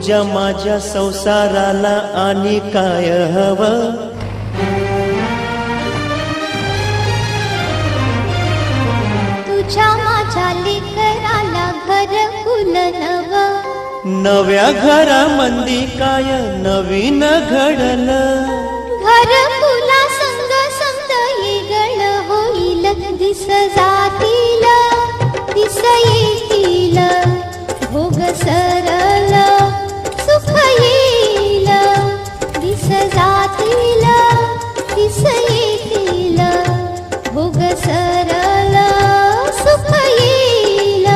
तुझ्या माझ्या संसाराला आणि काय हवं? तुझ्या माझ्या लेकराला घरकुल नवं. नव्या घरामंदी काय नवीन घडलं? घरकुला संग संग येगळ होईल. दिस जातील दिस येतील भोग सरल सुख येईल. दिस जातील दिस येतील भोग सरल सुख येईल.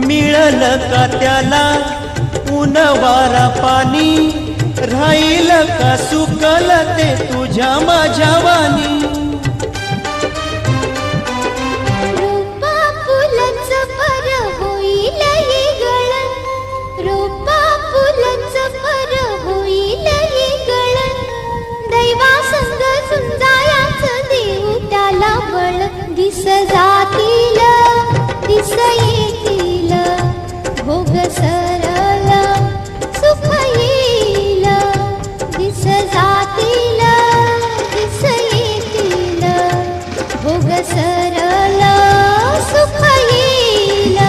मिळालं का त्याला ऊन वारा पाणी? राहील का सुकल ते तुझ्या माझ्या वाणी? रोपा फुलंच पर होईल येगळ. रोपा फुलंच पर होईल येगळ. दैवा संग सुंजायाच देऊ त्याला बळ. दिस जातील दिस येतील भोग सरल सुख येईल. दिस जातील दिस येतील भोग सरल सुख येईल.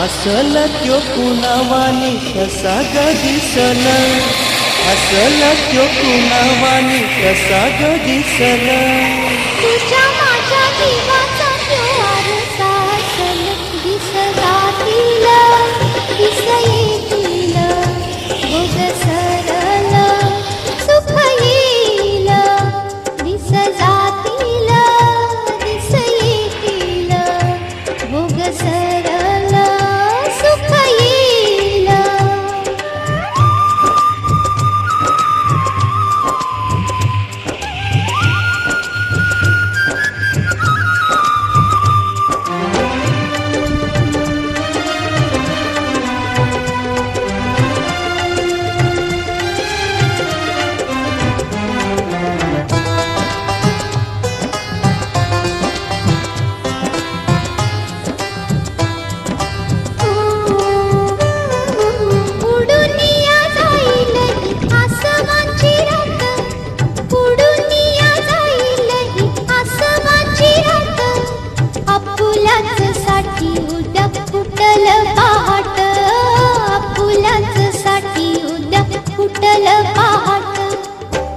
असल त्यो कुणावानी कसा ग दिसल? असल त्यो कुणावानी कसा ग दिसल? तुझ्या माझ्या जीवाचा त्यो आरसा असल. दिस जातील दिस येतील भोग सरल सुख येईल. दिस जातील दिस येतील भोग सरल सुख येईल.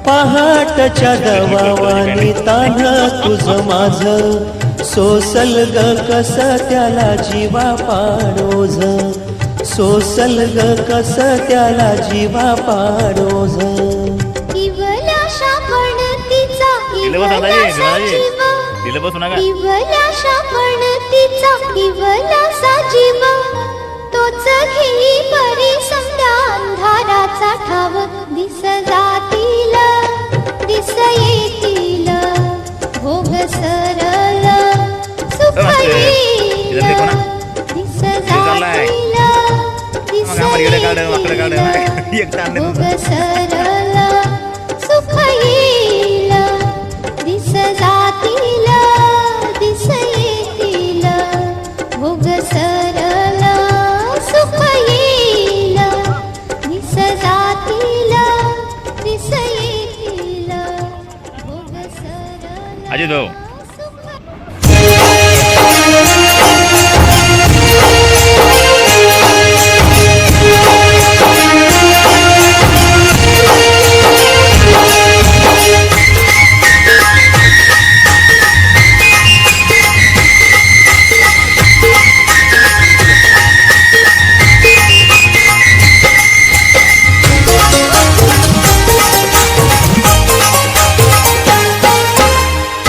पहाटच्या दवावानी तान तुझ माझ सोसल ग कस त्याला जीवा पाडोझ. सोसल ग कस त्याला जीवा पाडोझ. इवल्याशा म्हणतीचा इवल्यासा जीव. इवल्याशा म्हणतीचा इवल्यासा जीव. तोच घेई परी संध्या अंधाराचा ठाव. दिस जातील दिस येतील भोग सरल सुख येईल. इधर देखो ना चाललाय मग आम्हाला इकडे काढ वाकडे काढ एकटा आणले तुझं सरला सुख येईल दिस जातील दिस येतील भोग सरला सुख येईल दिस जातील दिस येतील भोग सरला अजित भाऊ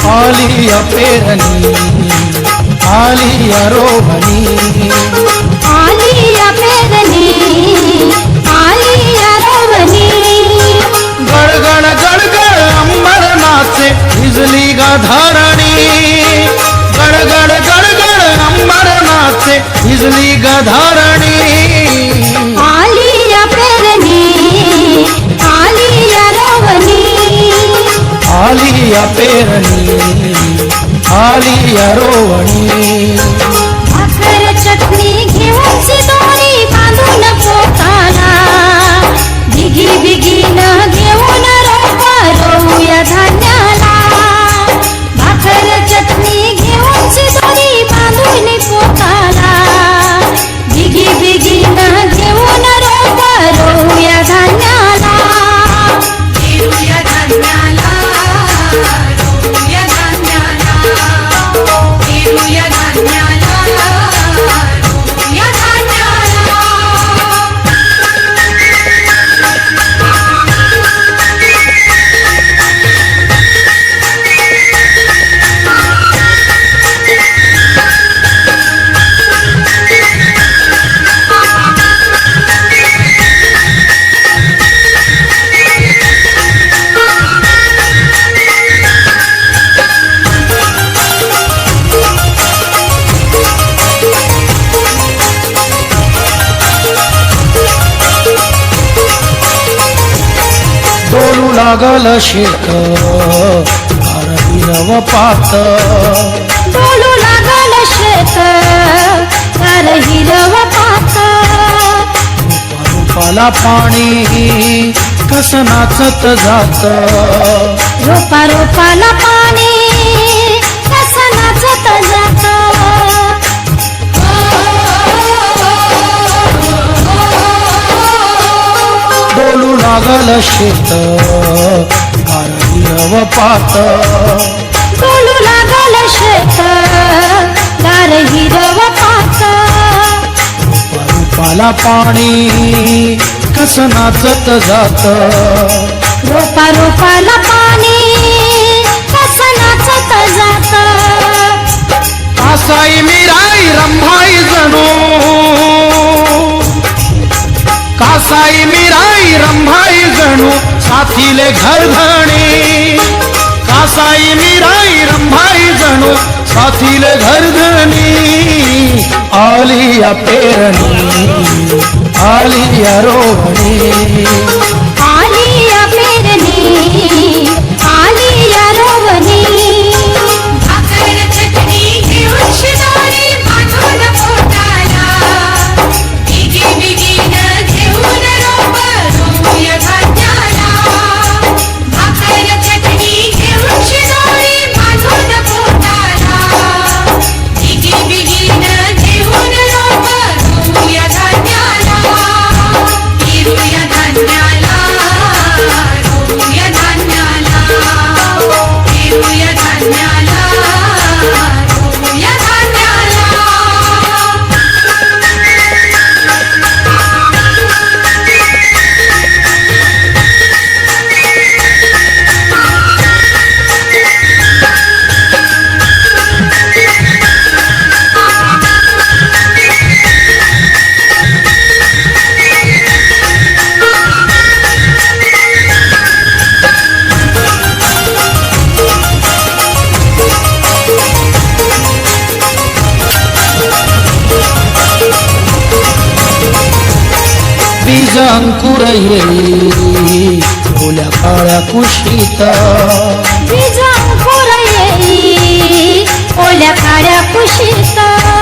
आलिया पेरणी आलिया रोवणी आलिया पेरणी आलिया रोवणी गडगड गडगड अंबरनाचे भिजली गा धारणी गडगड गडगड अंबरनाचे भिजली गा धारणी आलिया पेरणी आलिया रोवणी आलिया पेरणी आलिया रोवणी भाकर चटणी घेऊन दोरी बांधून पोटाला बिगी बिगीन घेऊन रोपा रोऊया धान्याला भाकर चटणी घेऊन दोरी बांधून पोटाला बिगी बिगीन घेऊन रोपा रोऊया धान्याला पेरूया धान्याला रोऊया धान्याला पेरूया धान्याला रोऊया धान्याला डोलू लागल शेत हिरव पात डोलू लागल शेत तर हिरव पात रूपाला पाणी कस नाचत जात रोपा रोपाला पाणी कसं नाचत जात डोलू लागल शेत हिरव पात डोलू लागल शेत गार हिरव पात रूपाला पाणी कस नाचत जात रोपा रोपाला पाणी कसं नाचत जात कासाई मिराई रंभाई जणू कासाई मिराई रंभाई जणू साथीले घरधणी कासाई मिराई रंभाई जणू साथीले घरधणी आलिया पेरणी आलिया रोवणी आलिया पेरणी आलिया रोवणी भाकर चटणी घेऊन शिदोरी बांधून पोटाला बिगी बिगीन घेऊन रोपा रोऊया धान्याला भाकर चटणी घेऊन शिदोरी बांधून पोटाला बिगी बिगीन घेऊन रोपा रोऊया धान्याला पेरूया धान्याला बीज अंकुर येई ओल्या काळ्या कुशीत बीज अंकुर येई ओल्या काळ्या कुशीत